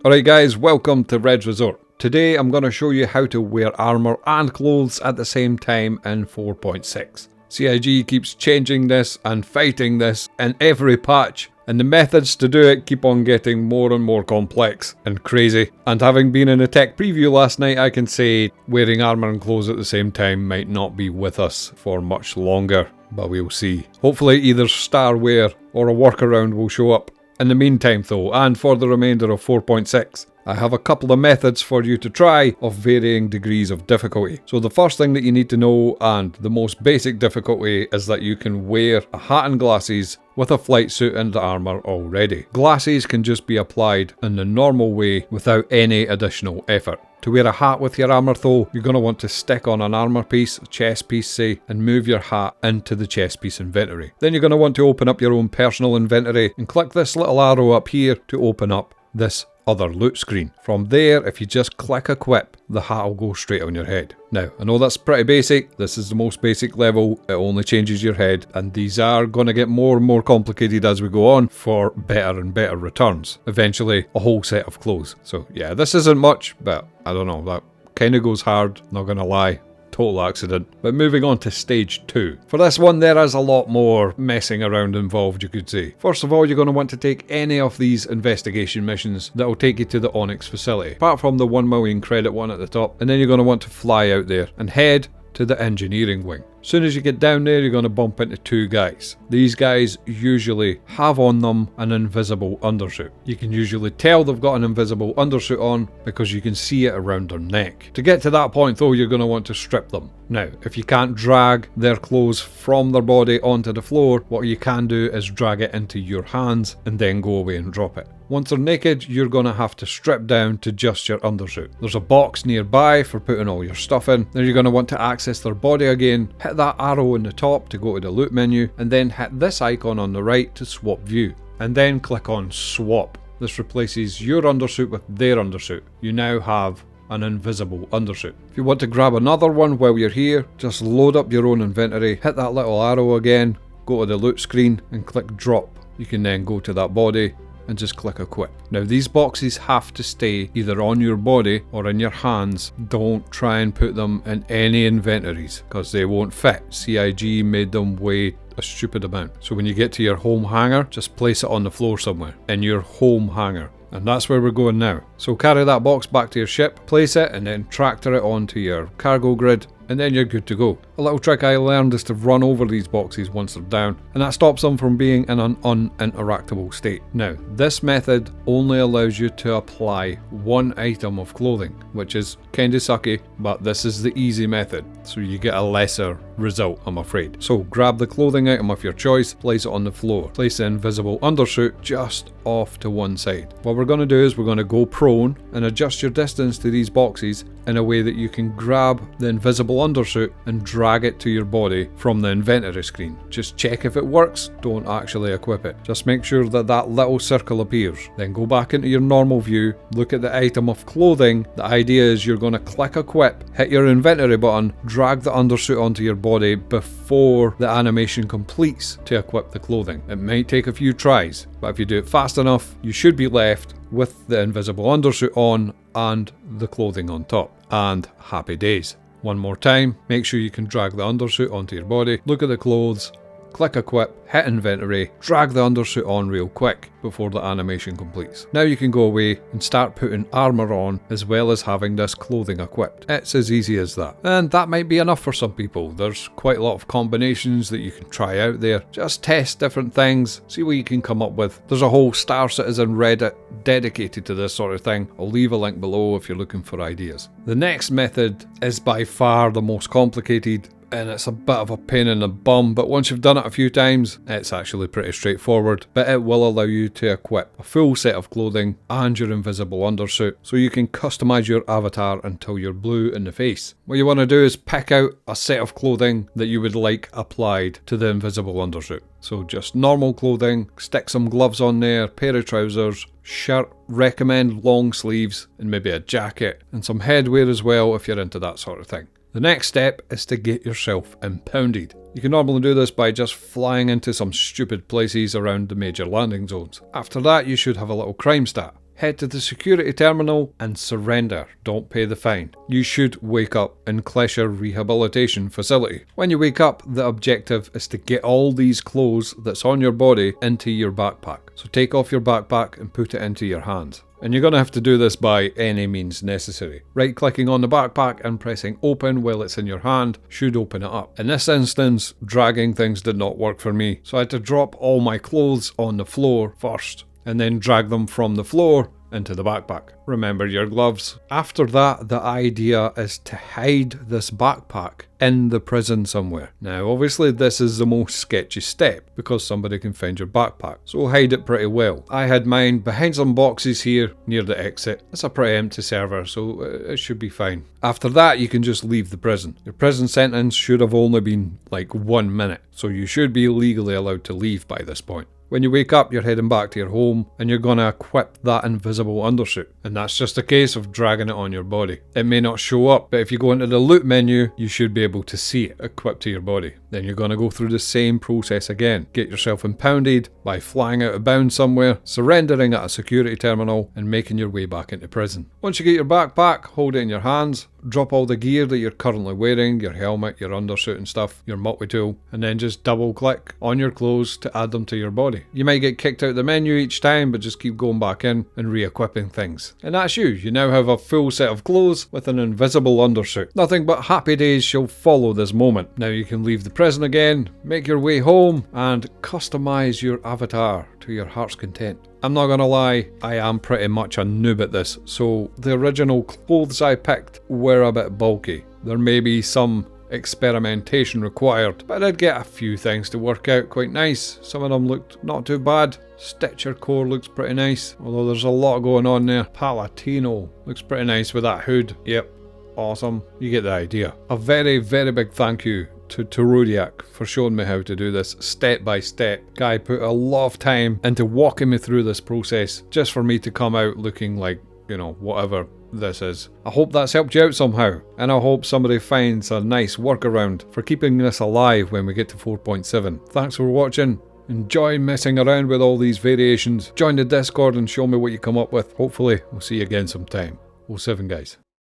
Alright guys, welcome to Red's Resort. Today I'm going to show you how to wear armour and clothes at the same time in 4.6. CIG keeps changing this and fighting this in every patch, and the methods to do it keep on getting more and more complex and crazy. And having been in a tech preview last night, I can say wearing armour and clothes at the same time might not be with us for much longer, but we'll see. Hopefully either Starware or a workaround will show up. In the meantime though, and for the remainder of 4.6, I have a couple of methods for you to try of varying degrees of difficulty. So the first thing that you need to know, and the most basic difficulty, is that you can wear a hat and glasses with a flight suit and armour already. Glasses can just be applied in the normal way without any additional effort. To wear a hat with your armour though, you're going to want to stick on an armour piece, a chest piece say, and move your hat into the chest piece inventory. Then you're going to want to open up your own personal inventory and click this little arrow up here to open up this other loot screen. From there, if you just click equip, the hat will go straight on your head. Now, I know that's pretty basic. This is the most basic level. It only changes your head, and these are going to get more and more complicated as we go on for better and better returns. Eventually, a whole set of clothes. So yeah, this isn't much, but I don't know, that kind of goes hard, not gonna lie. Total accident. But moving on to stage 2. For this one, there is a lot more messing around involved, you could say. First of all, you're going to want to take any of these investigation missions that will take you to the Onyx facility, apart from the 1 million credit one at the top, and then you're going to want to fly out there and head to the engineering wing. As soon as you get down there, you're going to bump into 2 guys. These guys usually have on them an invisible undersuit. You can usually tell they've got an invisible undersuit on because you can see it around their neck. To get to that point though, you're going to want to strip them. Now, if you can't drag their clothes from their body onto the floor, what you can do is drag it into your hands and then go away and drop it. Once they're naked, you're going to have to strip down to just your undersuit. There's a box nearby for putting all your stuff in. Then you're going to want to access their body again, hit that arrow in the top to go to the loot menu, and then hit this icon on the right to swap view. And then click on swap. This replaces your undersuit with their undersuit. You now have an invisible undersuit. If you want to grab another one while you're here, just load up your own inventory, hit that little arrow again, go to the loot screen and click drop. You can then go to that body and just click equip. Now these boxes have to stay either on your body or in your hands. Don't try and put them in any inventories because they won't fit. CIG made them weigh a stupid amount. So when you get to your home hangar, just place it on the floor somewhere in your home hangar. And that's where we're going now. So carry that box back to your ship, place it, and then tractor it onto your cargo grid, and then you're good to go. A little trick I learned is to run over these boxes once they're down, and that stops them from being in an uninteractable state. Now, this method only allows you to apply 1 item of clothing, which is kinda sucky, but this is the easy method, so you get a lesser result, I'm afraid. So grab the clothing item of your choice, place it on the floor. Place the invisible undersuit just off to one side. What we're going to do is we're going to go prone and adjust your distance to these boxes in a way that you can grab the invisible undersuit and drag it to your body from the inventory screen. Just check if it works, don't actually equip it. Just make sure that that little circle appears. Then go back into your normal view, look at the item of clothing. The idea is you're going to click equip, hit your inventory button, drag the undersuit onto your body before the animation completes to equip the clothing. It might take a few tries, but if you do it fast enough, you should be left with the invisible undersuit on and the clothing on top. And happy days. One more time, make sure you can drag the undersuit onto your body, look at the clothes, click equip, hit inventory, drag the undersuit on real quick before the animation completes. Now you can go away and start putting armour on as well as having this clothing equipped. It's as easy as that. And that might be enough for some people. There's quite a lot of combinations that you can try out there. Just test different things, see what you can come up with. There's a whole Star Citizen Reddit dedicated to this sort of thing. I'll leave a link below if you're looking for ideas. The next method is by far the most complicated, and it's a bit of a pain in the bum, but once you've done it a few times, it's actually pretty straightforward. But it will allow you to equip a full set of clothing and your invisible undersuit, so you can customize your avatar until you're blue in the face. What you want to do is pick out a set of clothing that you would like applied to the invisible undersuit. So just normal clothing, stick some gloves on there, pair of trousers, shirt, recommend long sleeves, and maybe a jacket, and some headwear as well if you're into that sort of thing. The next step is to get yourself impounded. You can normally do this by just flying into some stupid places around the major landing zones. After that, you should have a little crime stat. head to the security terminal and surrender. Don't pay the fine. You should wake up in Klesher Rehabilitation Facility. When you wake up, the objective is to get all these clothes that's on your body into your backpack. So take off your backpack and put it into your hands. And you're going to have to do this by any means necessary. Right-clicking on the backpack and pressing open while it's in your hand should open it up. In this instance, dragging things did not work for me, so I had to drop all my clothes on the floor first, and then drag them from the floor into the backpack. Remember your gloves. After that, the idea is to hide this backpack in the prison somewhere. Now, obviously this is the most sketchy step because somebody can find your backpack, so hide it pretty well. I had mine behind some boxes here near the exit. It's a pretty empty server, so it should be fine. After that, you can just leave the prison. Your prison sentence should have only been like 1 minute, so you should be legally allowed to leave by this point. When you wake up, you're heading back to your home and you're going to equip that invisible undersuit. And that's just a case of dragging it on your body. It may not show up, but if you go into the loot menu, you should be able to see it equipped to your body. Then you're going to go through the same process again. Get yourself impounded by flying out of bounds somewhere, surrendering at a security terminal, and making your way back into prison. Once you get your backpack, hold it in your hands, drop all the gear that you're currently wearing, your helmet, your undersuit and stuff, your multi-tool, and then just double click on your clothes to add them to your body. You might get kicked out of the menu each time, but just keep going back in and re-equipping things. And that's you. You now have a full set of clothes with an invisible undersuit. Nothing but happy days shall follow this moment. Now you can leave the prison again, make your way home, and customize your avatar to your heart's content. I'm not gonna lie, I am pretty much a noob at this, so the original clothes I picked were a bit bulky. There may be some experimentation required, but I did get a few things to work out quite nice. Some of them looked not too bad. Stitcher core looks pretty nice, although there's a lot going on there. Palatino looks pretty nice with that hood. Yep, awesome. You get the idea. A very, very big thank you to Rodiak for showing me how to do this step by step. Guy put a lot of time into walking me through this process just for me to come out looking like, you know, whatever this is. I hope that's helped you out somehow, and I hope somebody finds a nice workaround for keeping this alive when we get to 4.7. Thanks for watching. Enjoy messing around with all these variations. Join the Discord and show me what you come up with. Hopefully, we'll see you again sometime. 07 guys.